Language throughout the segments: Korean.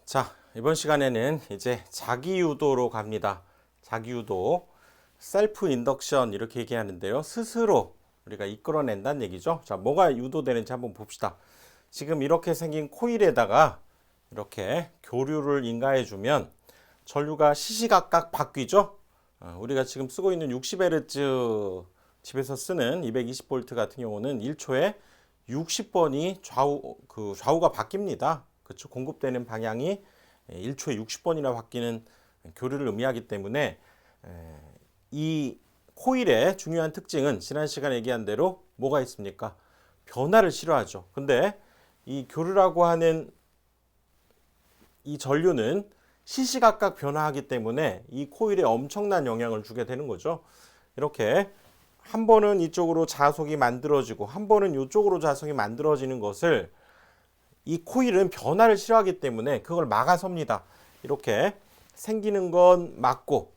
자, 이번 시간에는 이제 자기유도로 갑니다. 자기유도, 셀프 인덕션 이렇게 얘기하는데요. 스스로 우리가 이끌어낸다는 얘기죠. 자, 뭐가 유도되는지 한번 봅시다. 지금 이렇게 생긴 코일에다가 이렇게 교류를 인가해주면 전류가 시시각각 바뀌죠. 우리가 지금 쓰고 있는 60Hz 집에서 쓰는 220V 같은 경우는 1초에 60번이 좌우가 바뀝니다. 그렇죠. 공급되는 방향이 1초에 60번이나 바뀌는 교류를 의미하기 때문에 이 코일의 중요한 특징은 지난 시간에 얘기한 대로 뭐가 있습니까? 변화를 싫어하죠. 근데 이 교류라고 하는 이 전류는 시시각각 변화하기 때문에 이 코일에 엄청난 영향을 주게 되는 거죠. 이렇게 한 번은 이쪽으로 자속이 만들어지고 한 번은 이쪽으로 자속이 만들어지는 것을 이 코일은 변화를 싫어하기 때문에 그걸 막아섭니다. 이렇게 생기는 건 막고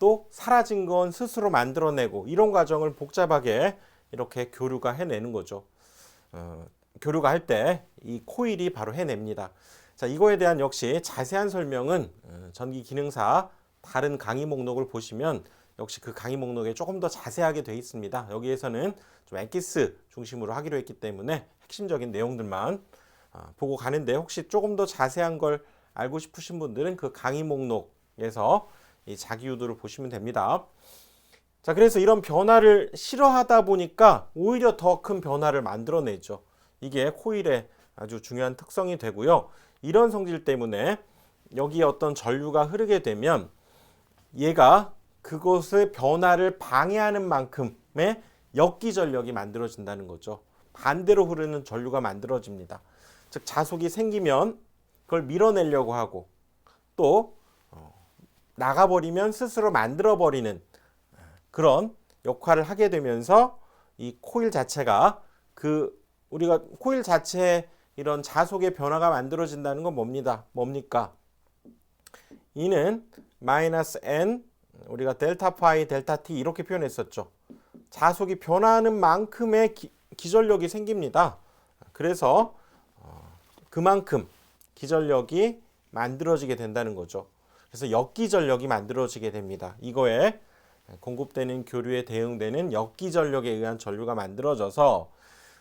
또 사라진 건 스스로 만들어내고 이런 과정을 복잡하게 이렇게 교류가 해내는 거죠. 교류가 할 때 이 코일이 바로 해냅니다. 자, 이거에 대한 역시 자세한 설명은 전기 기능사 다른 강의 목록을 보시면 역시 그 강의 목록에 조금 더 자세하게 되어 있습니다. 여기에서는 좀 엑기스 중심으로 하기로 했기 때문에 핵심적인 내용들만 보고 가는데 혹시 조금 더 자세한 걸 알고 싶으신 분들은 그 강의 목록에서 이 자기유도를 보시면 됩니다. 자, 그래서 이런 변화를 싫어하다 보니까 오히려 더 큰 변화를 만들어내죠. 이게 코일의 아주 중요한 특성이 되고요. 이런 성질 때문에 여기에 어떤 전류가 흐르게 되면 얘가 그것의 변화를 방해하는 만큼의 역기전력이 만들어진다는 거죠. 반대로 흐르는 전류가 만들어집니다. 즉 자속이 생기면 그걸 밀어내려고 하고 또 나가버리면 스스로 만들어버리는 그런 역할을 하게 되면서 이 코일 자체가 우리가 코일 자체에 이런 자속의 변화가 만들어진다는 건 뭡니까? 이는 마이너스 n 우리가 델타 파이 델타 t 이렇게 표현했었죠. 자속이 변화하는 만큼의 기전력이 생깁니다. 그래서 그만큼 기전력이 만들어지게 된다는 거죠. 그래서 역기전력이 만들어지게 됩니다. 이거에 공급되는 교류에 대응되는 역기전력에 의한 전류가 만들어져서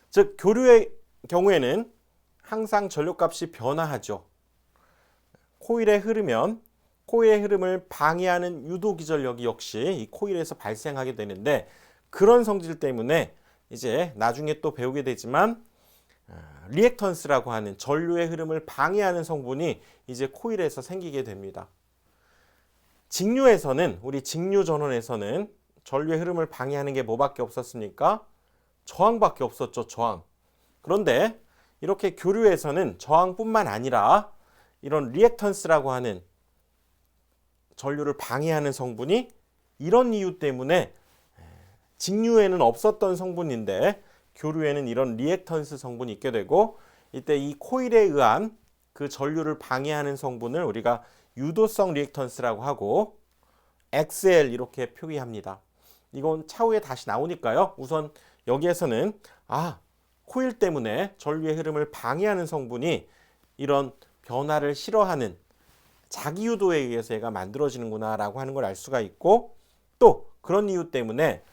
즉 교류의 경우에는 항상 전력값이 변화하죠. 코일에 흐르면 코일의 흐름을 방해하는 유도기전력이 역시 이 코일에서 발생하게 되는데 그런 성질 때문에 이제 나중에 또 배우게 되지만 리액턴스라고 하는 전류의 흐름을 방해하는 성분이 이제 코일에서 생기게 됩니다. 직류에서는 우리 직류 전원에서는 전류의 흐름을 방해하는 게 뭐밖에 없었습니까? 저항밖에 없었죠. 저항. 그런데 이렇게 교류에서는 저항뿐만 아니라 이런 리액턴스라고 하는 전류를 방해하는 성분이 이런 이유 때문에 직류에는 없었던 성분인데 교류에는 이런 리액턴스 성분이 있게 되고 이때 이 코일에 의한 그 전류를 방해하는 성분을 우리가 유도성 리액턴스라고 하고 XL 이렇게 표기합니다. 이건 차후에 다시 나오니까요. 우선 여기에서는 코일 때문에 전류의 흐름을 방해하는 성분이 이런 변화를 싫어하는 자기유도에 의해서 얘가 만들어지는구나 라고 하는 걸 알 수가 있고 또 그런 이유 때문에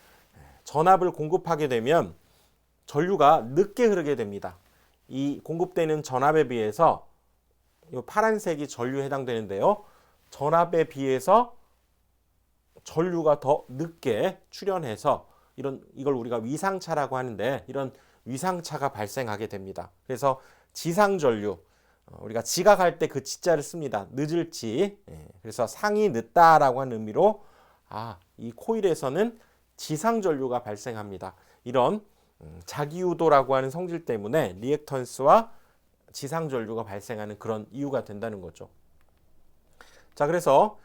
전압을 공급하게 되면 전류가 늦게 흐르게 됩니다. 이 공급되는 전압에 비해서 이 파란색이 전류에 해당되는데요. 전압에 비해서 전류가 더 늦게 출현해서 이걸 우리가 위상차라고 하는데 이런 위상차가 발생하게 됩니다. 그래서 지상전류 우리가 지각할 때 그 지자를 씁니다. 늦을지. 그래서 상이 늦다라고 하는 의미로 이 코일에서는 지상전류가 발생합니다. 이런 자기유도라고 하는 성질 때문에 리액턴스와 지상전류가 발생하는 그런 이유가 된다는 거죠. 자, 그래서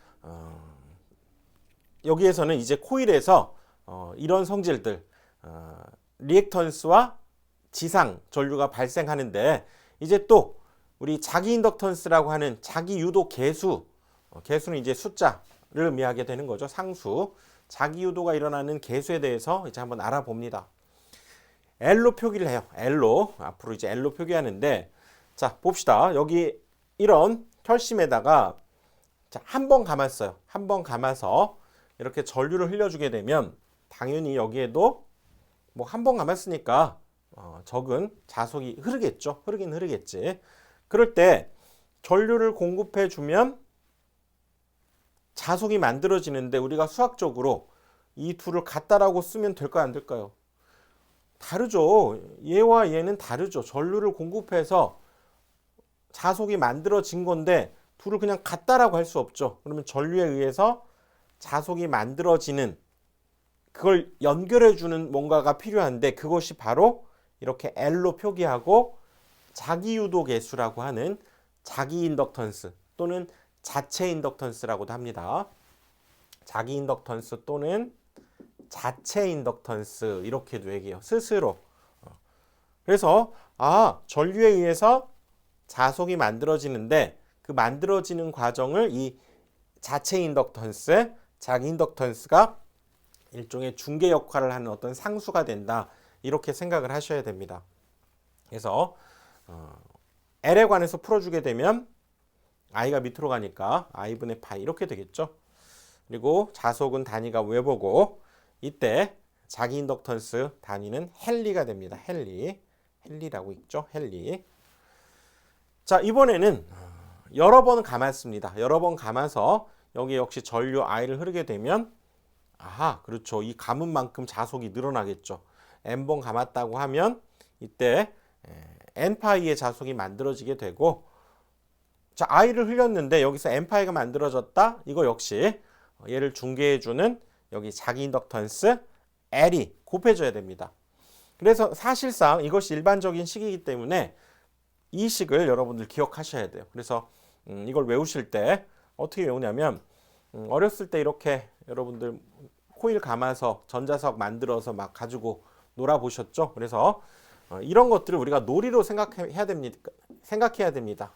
여기에서는 이제 코일에서 이런 성질들 리액턴스와 지상 전류가 발생하는데 이제 또 우리 자기 인덕턴스라고 하는 자기 유도 개수는 이제 숫자를 의미하게 되는 거죠. 상수. 자기 유도가 일어나는 개수에 대해서 이제 한번 알아봅니다. L로 표기를 해요. L로 앞으로 이제 L로 표기하는데 자, 봅시다. 여기 이런 혈심에다가 한 번 감았어요. 한 번 감아서 이렇게 전류를 흘려주게 되면 당연히 여기에도 뭐 한 번 감았으니까 적은 자석이 흐르겠죠. 흐르긴 흐르겠지. 그럴 때 전류를 공급해 주면 자석이 만들어지는데 우리가 수학적으로 이 둘을 같다라고 쓰면 될까요? 안 될까요? 다르죠. 얘와 얘는 다르죠. 전류를 공급해서 자석이 만들어진 건데 둘을 그냥 같다라고 할 수 없죠. 그러면 전류에 의해서 자석이 만들어지는 그걸 연결해주는 뭔가가 필요한데 그것이 바로 이렇게 L로 표기하고 자기유도 계수라고 하는 자기 인덕턴스 또는 자체 인덕턴스라고도 합니다. 자기 인덕턴스 또는 자체 인덕턴스 이렇게도 얘기해요. 스스로. 그래서 전류에 의해서 자석이 만들어지는데 그 만들어지는 과정을 이 자체 인덕턴스, 자기 인덕턴스가 일종의 중개 역할을 하는 어떤 상수가 된다. 이렇게 생각을 하셔야 됩니다. 그래서 L에 관해서 풀어주게 되면 I가 밑으로 가니까 I분의 파이 이렇게 되겠죠. 그리고 자석은 단위가 웨버고 이때 자기 인덕턴스 단위는 헨리가 됩니다. 헨리라고 있죠. 헨리. 자, 이번에는 여러 번 감았습니다. 여러 번 감아서 여기 역시 전류 I를 흐르게 되면 그렇죠. 이 감은 만큼 자석이 늘어나겠죠. n번 감았다고 하면 이때 n파이의 자석이 만들어지게 되고 자, I를 흘렸는데 여기서 n파이가 만들어졌다. 이거 역시 얘를 중개해주는 여기 자기 인덕턴스 L이 곱해져야 됩니다. 그래서 사실상 이것이 일반적인 식이기 때문에 이 식을 여러분들 기억하셔야 돼요. 그래서 이걸 외우실 때 어떻게 외우냐면 어렸을 때 이렇게 여러분들 코일 감아서 전자석 만들어서 막 가지고 놀아보셨죠? 그래서 이런 것들을 우리가 놀이로 생각해야 됩니다.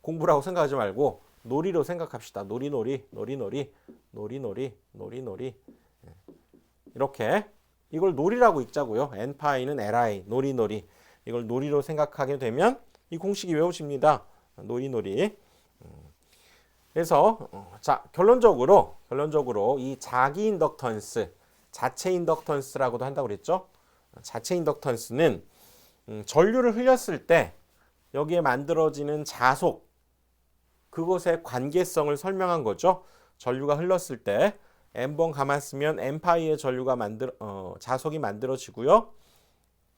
공부라고 생각하지 말고 놀이로 생각합시다. 놀이놀이. 이렇게 이걸 놀이라고 읽자고요. n파이는 li, 놀이놀이. 이걸 놀이로 생각하게 되면 이 공식이 외워집니다. 놀이놀이. 그래서 자, 결론적으로 이 자기 인덕턴스, 자체 인덕턴스라고도 한다고 그랬죠. 자체 인덕턴스는 전류를 흘렸을 때 여기에 만들어지는 자속, 그것의 관계성을 설명한 거죠. 전류가 흘렀을 때 n번 감았으면 n파이의 전류가 자속이 만들어지고요.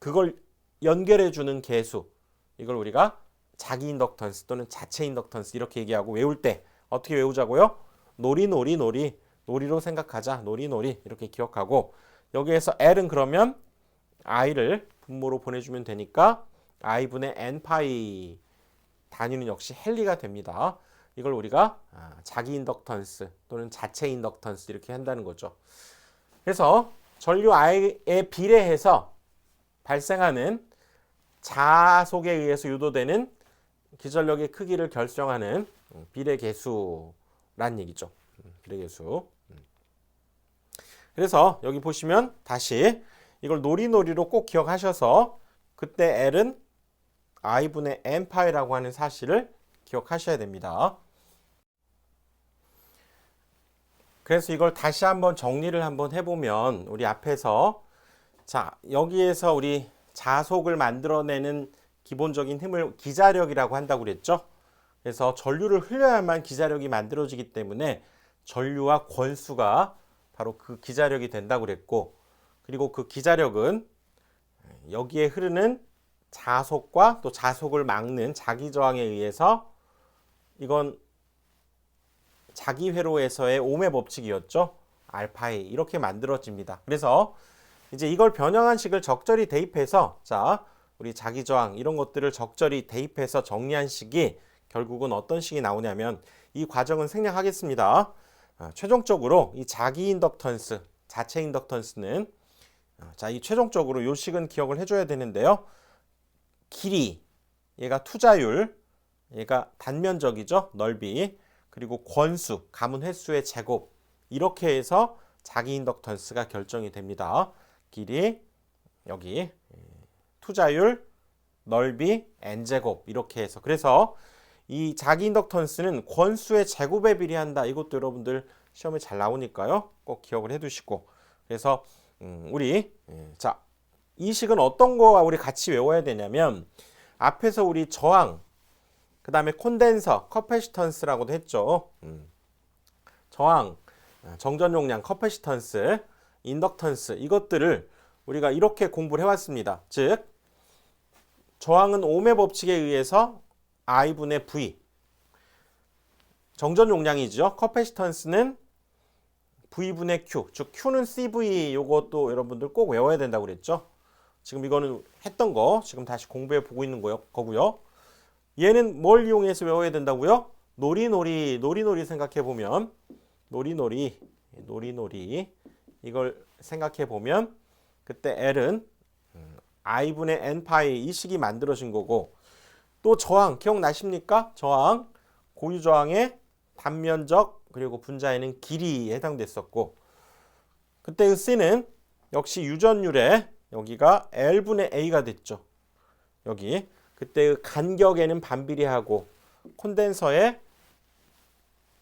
그걸 연결해주는 계수, 이걸 우리가 자기 인덕턴스 또는 자체 인덕턴스 이렇게 얘기하고 외울 때 어떻게 외우자고요? 놀이로 생각하자. 놀이놀이 이렇게 기억하고 여기에서 L은 그러면 I를 분모로 보내주면 되니까 I분의 n파이 단위는 역시 헨리가 됩니다. 이걸 우리가 자기 인덕턴스 또는 자체 인덕턴스 이렇게 한다는 거죠. 그래서 전류 I에 비례해서 발생하는 자속에 의해서 유도되는 기전력의 크기를 결정하는 비례계수란 얘기죠. 비례계수. 그래서 여기 보시면 다시 이걸 놀이로 꼭 기억하셔서 그때 L은 I분의 n파이라고 하는 사실을 기억하셔야 됩니다. 그래서 이걸 다시 한번 정리를 한번 해보면 우리 앞에서 자, 여기에서 우리 자속을 만들어내는 기본적인 힘을 기자력이라고 한다고 그랬죠. 그래서 전류를 흘려야만 기자력이 만들어지기 때문에 전류와 권수가 바로 그 기자력이 된다고 그랬고, 그리고 그 기자력은 여기에 흐르는 자속과 또 자속을 막는 자기저항에 의해서 이건 자기회로에서의 옴의 법칙이었죠. 알파이 이렇게 만들어집니다. 그래서 이제 이걸 변형한 식을 적절히 대입해서 자, 우리 자기저항 이런 것들을 적절히 대입해서 정리한 식이 결국은 어떤 식이 나오냐면 이 과정은 생략하겠습니다. 최종적으로 이 자기 인덕턴스, 자체 인덕턴스는 자, 이 최종적으로 요 식은 기억을 해줘야 되는데요. 길이, 얘가 투자율, 얘가 단면적이죠. 넓이, 그리고 권수, 감은 횟수의 제곱 이렇게 해서 자기 인덕턴스가 결정이 됩니다. 길이, 여기 투자율, 넓이, n제곱 이렇게 해서 그래서 이 자기 인덕턴스는 권수의 제곱에 비례한다. 이것도 여러분들 시험에 잘 나오니까요. 꼭 기억을 해두시고. 그래서 우리 자, 이 식은 어떤 거와 우리 같이 외워야 되냐면 앞에서 우리 저항, 그 다음에 콘덴서, 커패시턴스라고도 했죠. 저항, 정전 용량, 커패시턴스, 인덕턴스 이것들을 우리가 이렇게 공부를 해왔습니다. 즉 저항은 ohm의 법칙에 의해서 I분의 V, 정전 용량이죠. 커패시턴스는 V분의 Q, 즉 Q는 CV. 요것도 여러분들 꼭 외워야 된다고 그랬죠. 지금 이거는 했던 거 지금 다시 공부해 보고 있는 거고요. 얘는 뭘 이용해서 외워야 된다고요? 노리노리 생각해 보면 노리노리 이걸 생각해 보면 그때 L은 I분의 N파이 이 식이 만들어진 거고, 또 저항 기억나십니까? 저항, 고유 저항의 단면적 그리고 분자에는 길이에 해당됐었고, 그때 그 C는 역시 유전율에 여기가 L분의 A가 됐죠. 여기 그때 그 간격에는 반비례하고 콘덴서의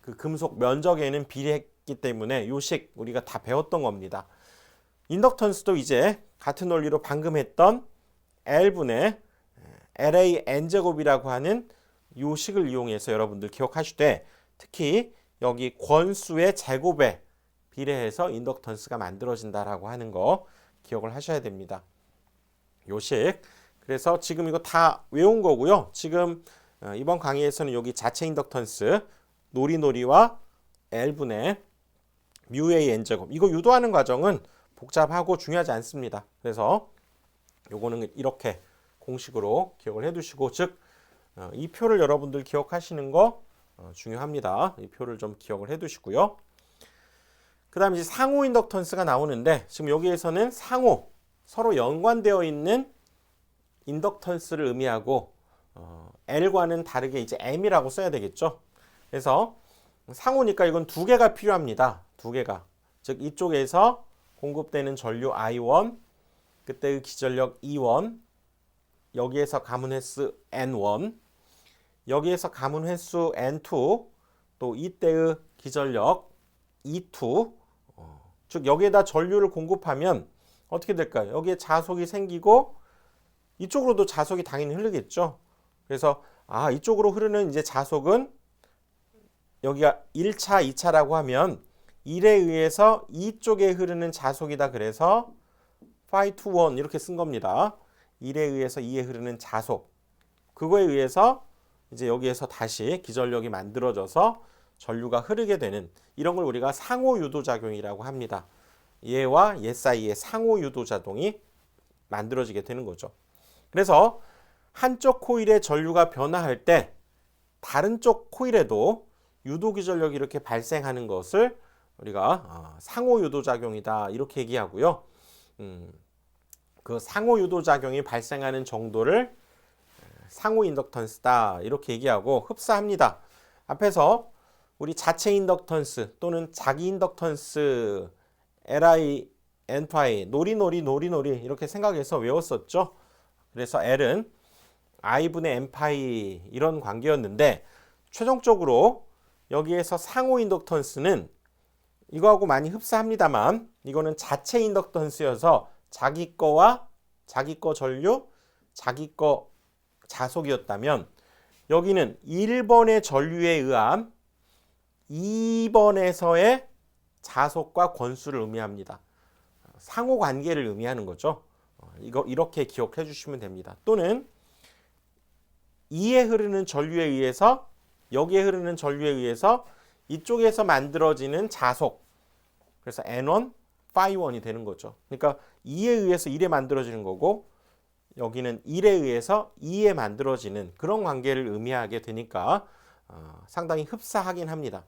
그 금속 면적에는 비례했기 때문에 요 식 우리가 다 배웠던 겁니다. 인덕턴스도 이제 같은 원리로 방금 했던 L분의 LA N제곱이라고 하는 요 식을 이용해서 여러분들 기억하시되, 특히 여기 권수의 제곱에 비례해서 인덕턴스가 만들어진다라고 하는 거 기억을 하셔야 됩니다. 요 식. 그래서 지금 이거 다 외운 거고요. 지금 이번 강의에서는 여기 자체 인덕턴스 노리노리와 L분의 뮤A N제곱 이거 유도하는 과정은 복잡하고 중요하지 않습니다. 그래서 요거는 이렇게 공식으로 기억을 해두시고, 즉 이 표를 여러분들 기억하시는 거 중요합니다. 이 표를 좀 기억을 해두시고요. 그 다음에 이제 상호 인덕턴스가 나오는데, 지금 여기에서는 상호 서로 연관되어 있는 인덕턴스를 의미하고 L과는 다르게 이제 M이라고 써야 되겠죠. 그래서 상호니까 이건 두 개가 필요합니다. 두 개가. 즉 이쪽에서 공급되는 전류 I1, 그때의 기전력 E1, 여기에서 가문 횟수 N1, 여기에서 가문 횟수 N2, 또 이때의 기전력 E2, 즉 여기에다 전류를 공급하면 어떻게 될까요? 여기에 자속이 생기고 이쪽으로도 자속이 당연히 흐르겠죠. 그래서 이쪽으로 흐르는 이제 자속은 여기가 1차, 2차라고 하면 1에 의해서 이쪽에 흐르는 자속이다. 그래서 phi to 1 이렇게 쓴 겁니다. 1에 의해서 2에 흐르는 자속. 그거에 의해서 이제 여기에서 다시 기전력이 만들어져서 전류가 흐르게 되는 이런 걸 우리가 상호 유도 작용이라고 합니다. 얘와 얘 사이에 상호 유도 작용이 만들어지게 되는 거죠. 그래서 한쪽 코일의 전류가 변화할 때 다른 쪽 코일에도 유도 기전력이 이렇게 발생하는 것을 우리가 상호 유도 작용이다 이렇게 얘기하고요. 그 상호 유도 작용이 발생하는 정도를 상호 인덕턴스다 이렇게 얘기하고 흡사합니다. 앞에서 우리 자체 인덕턴스 또는 자기 인덕턴스 Li, N파이, 노리노리 이렇게 생각해서 외웠었죠. 그래서 L은 I분의 N파이 이런 관계였는데, 최종적으로 여기에서 상호 인덕턴스는 이거하고 많이 흡사합니다만 이거는 자체 인덕턴스여서 자기 거와 자기 거 전류, 자기 거 자속이었다면, 여기는 1번의 전류에 의한 2번에서의 자속과 권수를 의미합니다. 상호 관계를 의미하는 거죠. 이거 이렇게 기억해 주시면 됩니다. 또는 2에 흐르는 전류에 의해서 여기에 흐르는 전류에 의해서 이쪽에서 만들어지는 자속, 그래서 N1, phi1이 되는 거죠. 그러니까 2에 의해서 1에 만들어지는 거고 여기는 1에 의해서 2에 만들어지는 그런 관계를 의미하게 되니까 상당히 흡사하긴 합니다.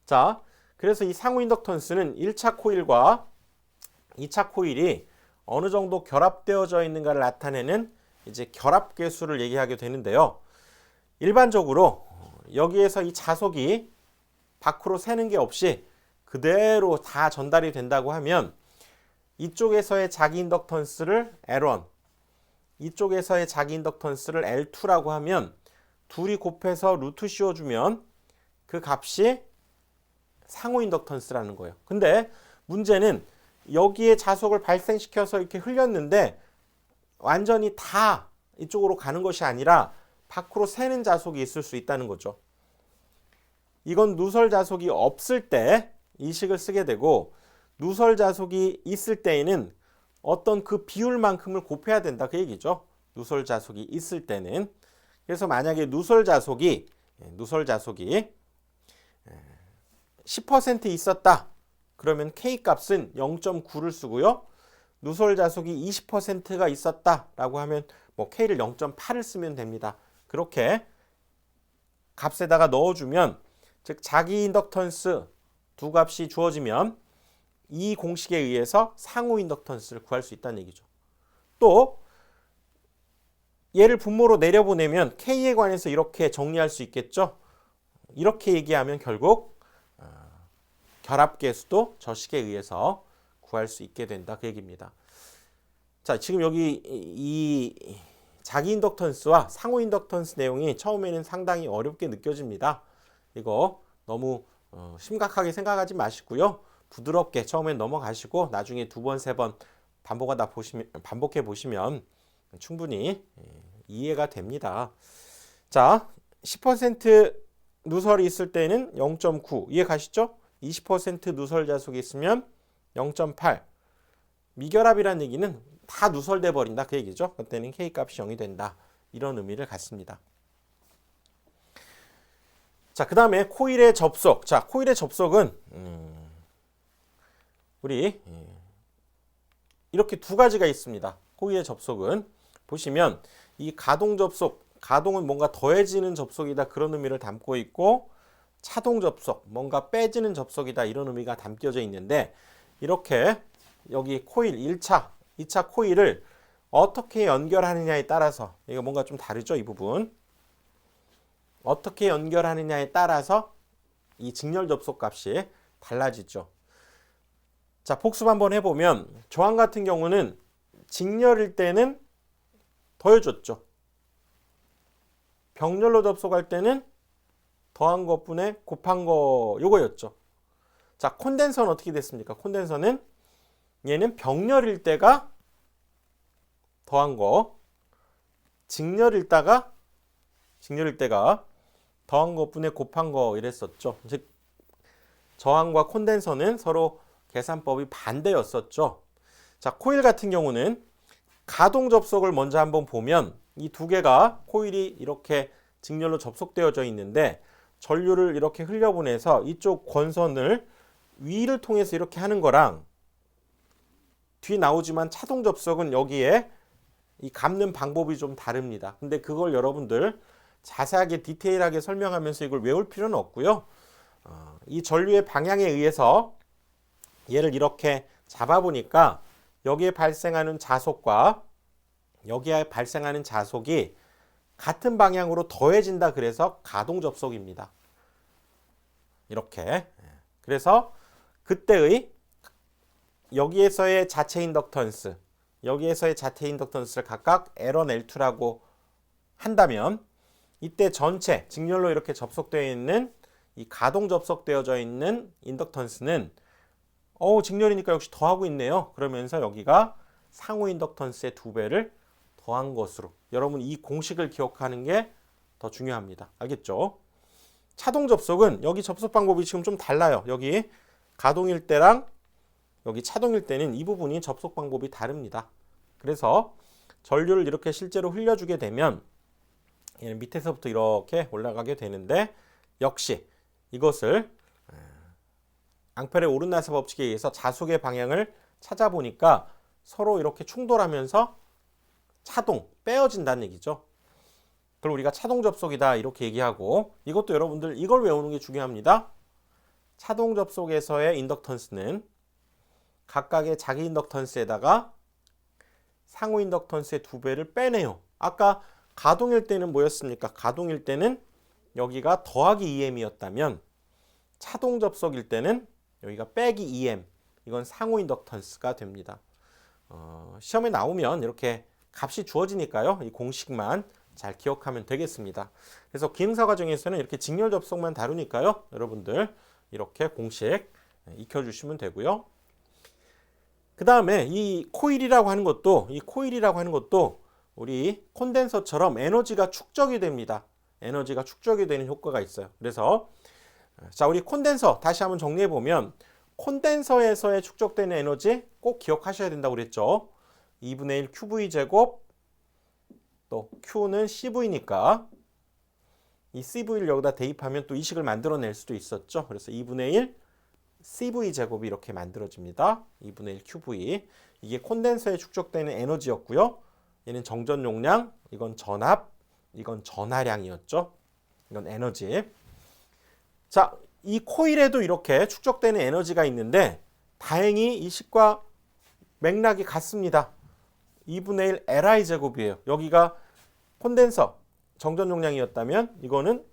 자, 그래서 이 상호 인덕턴스는 1차 코일과 2차 코일이 어느 정도 결합되어져 있는가를 나타내는 이제 결합 계수를 얘기하게 되는데요. 일반적으로 여기에서 이 자속이 밖으로 새는 게 없이 그대로 다 전달이 된다고 하면 이쪽에서의 자기 인덕턴스를 L1, 이쪽에서의 자기 인덕턴스를 L2라고 하면 둘이 곱해서 루트 씌워주면 그 값이 상호 인덕턴스라는 거예요. 근데 문제는 여기에 자속을 발생시켜서 이렇게 흘렸는데 완전히 다 이쪽으로 가는 것이 아니라 밖으로 새는 자속이 있을 수 있다는 거죠. 이건 누설 자속이 없을 때 이 식을 쓰게 되고, 누설 자속이 있을 때에는 어떤 그 비율만큼을 곱해야 된다 그 얘기죠. 누설 자속이 있을 때는. 그래서 만약에 누설 자속이 10% 있었다. 그러면 K 값은 0.9를 쓰고요. 누설 자속이 20%가 있었다라고 하면 뭐 K를 0.8을 쓰면 됩니다. 그렇게 값에다가 넣어주면, 즉 자기 인덕턴스 두 값이 주어지면 이 공식에 의해서 상호 인덕턴스를 구할 수 있다는 얘기죠. 또 얘를 분모로 내려보내면 K에 관해서 이렇게 정리할 수 있겠죠. 이렇게 얘기하면 결국 결합계수도 저 식에 의해서 구할 수 있게 된다 그 얘기입니다. 자, 지금 여기 이 자기 인덕턴스와 상호 인덕턴스 내용이 처음에는 상당히 어렵게 느껴집니다. 이거 너무 심각하게 생각하지 마시고요. 부드럽게 처음엔 넘어가시고 나중에 두 번, 세 번 반복해 보시면 충분히 이해가 됩니다. 자, 10% 누설이 있을 때는 0.9 이해 가시죠? 20% 누설 자속이 있으면 0.8. 미결합이라는 얘기는 다 누설돼 버린다 그 얘기죠. 그때는 K 값이 0이 된다. 이런 의미를 갖습니다. 자, 그 다음에 코일의 접속. 자, 코일의 접속은 우리 이렇게 두 가지가 있습니다. 코일의 접속은 보시면 이 가동 접속, 가동은 뭔가 더해지는 접속이다 그런 의미를 담고 있고, 차동 접속, 뭔가 빼지는 접속이다 이런 의미가 담겨져 있는데, 이렇게 여기 코일 1차, 2차 코일을 어떻게 연결하느냐에 따라서, 이거 뭔가 좀 다르죠 이 부분. 어떻게 연결하느냐에 따라서 이 직렬 접속 값이 달라지죠. 자, 복습 한번 해보면 저항 같은 경우는 직렬일 때는 더해줬죠. 병렬로 접속할 때는 더한 것분에 곱한 거 요거였죠. 자, 콘덴서는 어떻게 됐습니까? 콘덴서는 얘는 병렬일 때가 더한 거, 직렬일 때가 더한 것분에 곱한 거 이랬었죠. 즉 저항과 콘덴서는 서로 계산법이 반대였었죠. 자, 코일 같은 경우는 가동 접속을 먼저 한번 보면 이 두 개가 코일이 이렇게 직렬로 접속되어져 있는데, 전류를 이렇게 흘려보내서 이쪽 권선을 위를 통해서 이렇게 하는 거랑 뒤 나오지만 차동 접속은 여기에 이 감는 방법이 좀 다릅니다. 근데 그걸 여러분들 자세하게 디테일하게 설명하면서 이걸 외울 필요는 없고요. 이 전류의 방향에 의해서 얘를 이렇게 잡아보니까 여기에 발생하는 자속과 여기에 발생하는 자속이 같은 방향으로 더해진다 그래서 가동 접속입니다. 이렇게. 그래서 그때의 여기에서의 자체 인덕턴스, 여기에서의 자체 인덕턴스를 각각 L1, L2라고 한다면 이때 전체 직렬로 이렇게 접속되어 있는 이 가동 접속되어져 있는 인덕턴스는 직렬이니까 역시 더하고 있네요. 그러면서 여기가 상호 인덕턴스의 2배를 더한 것으로, 여러분 이 공식을 기억하는 게 더 중요합니다. 알겠죠? 차동 접속은 여기 접속 방법이 지금 좀 달라요. 여기 가동일 때랑 여기 차동일 때는 이 부분이 접속 방법이 다릅니다. 그래서 전류를 이렇게 실제로 흘려주게 되면 얘는 밑에서부터 이렇게 올라가게 되는데, 역시 이것을 앙펠의 오른나사 법칙에 의해서 자속의 방향을 찾아보니까 서로 이렇게 충돌하면서 차동, 빼어진다는 얘기죠. 그걸 우리가 차동 접속이다 이렇게 얘기하고, 이것도 여러분들 이걸 외우는 게 중요합니다. 차동 접속에서의 인덕턴스는 각각의 자기 인덕턴스에다가 상호 인덕턴스의 2배를 빼내요. 아까 가동일 때는 뭐였습니까? 가동일 때는 여기가 더하기 EM이었다면 차동 접속일 때는 여기가 빼기 EM, 이건 상호 인덕턴스가 됩니다. 시험에 나오면 이렇게 값이 주어지니까요. 이 공식만 잘 기억하면 되겠습니다. 그래서 기능사 과정에서는 이렇게 직렬 접속만 다루니까요. 여러분들 이렇게 공식 익혀주시면 되고요. 그 다음에 이 코일이라고 하는 것도 우리 콘덴서처럼 에너지가 축적이 됩니다. 에너지가 축적이 되는 효과가 있어요. 그래서 자, 우리 콘덴서 다시 한번 정리해 보면 콘덴서에서의 축적되는 에너지 꼭 기억하셔야 된다고 그랬죠. 2분의 1 QV 제곱, 또 Q는 CV니까 이 CV를 여기다 대입하면 또 이 식을 만들어낼 수도 있었죠. 그래서 2분의 1 CV 제곱이 이렇게 만들어집니다. 2분의 1 QV. 이게 콘덴서에 축적되는 에너지였고요. 얘는 정전 용량, 이건 전압, 이건 전하량이었죠. 이건 에너지. 자, 이 코일에도 이렇게 축적되는 에너지가 있는데 다행히 이 식과 맥락이 같습니다. 2분의 1 Li 제곱이에요. 여기가 콘덴서 정전 용량이었다면 이거는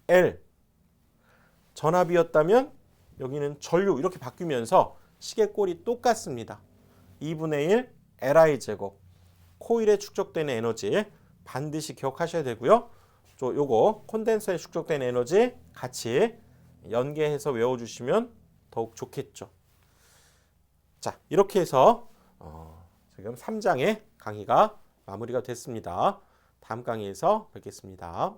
L, 전압이었다면 여기는 전류 이렇게 바뀌면서 식의 꼴이 똑같습니다. 2분의 1 Li 제곱. 코일에 축적되는 에너지 반드시 기억하셔야 되고요. 요거 콘덴서에 축적되는 에너지 같이 연계해서 외워주시면 더욱 좋겠죠. 자, 이렇게 해서 지금 3장의 강의가 마무리가 됐습니다. 다음 강의에서 뵙겠습니다.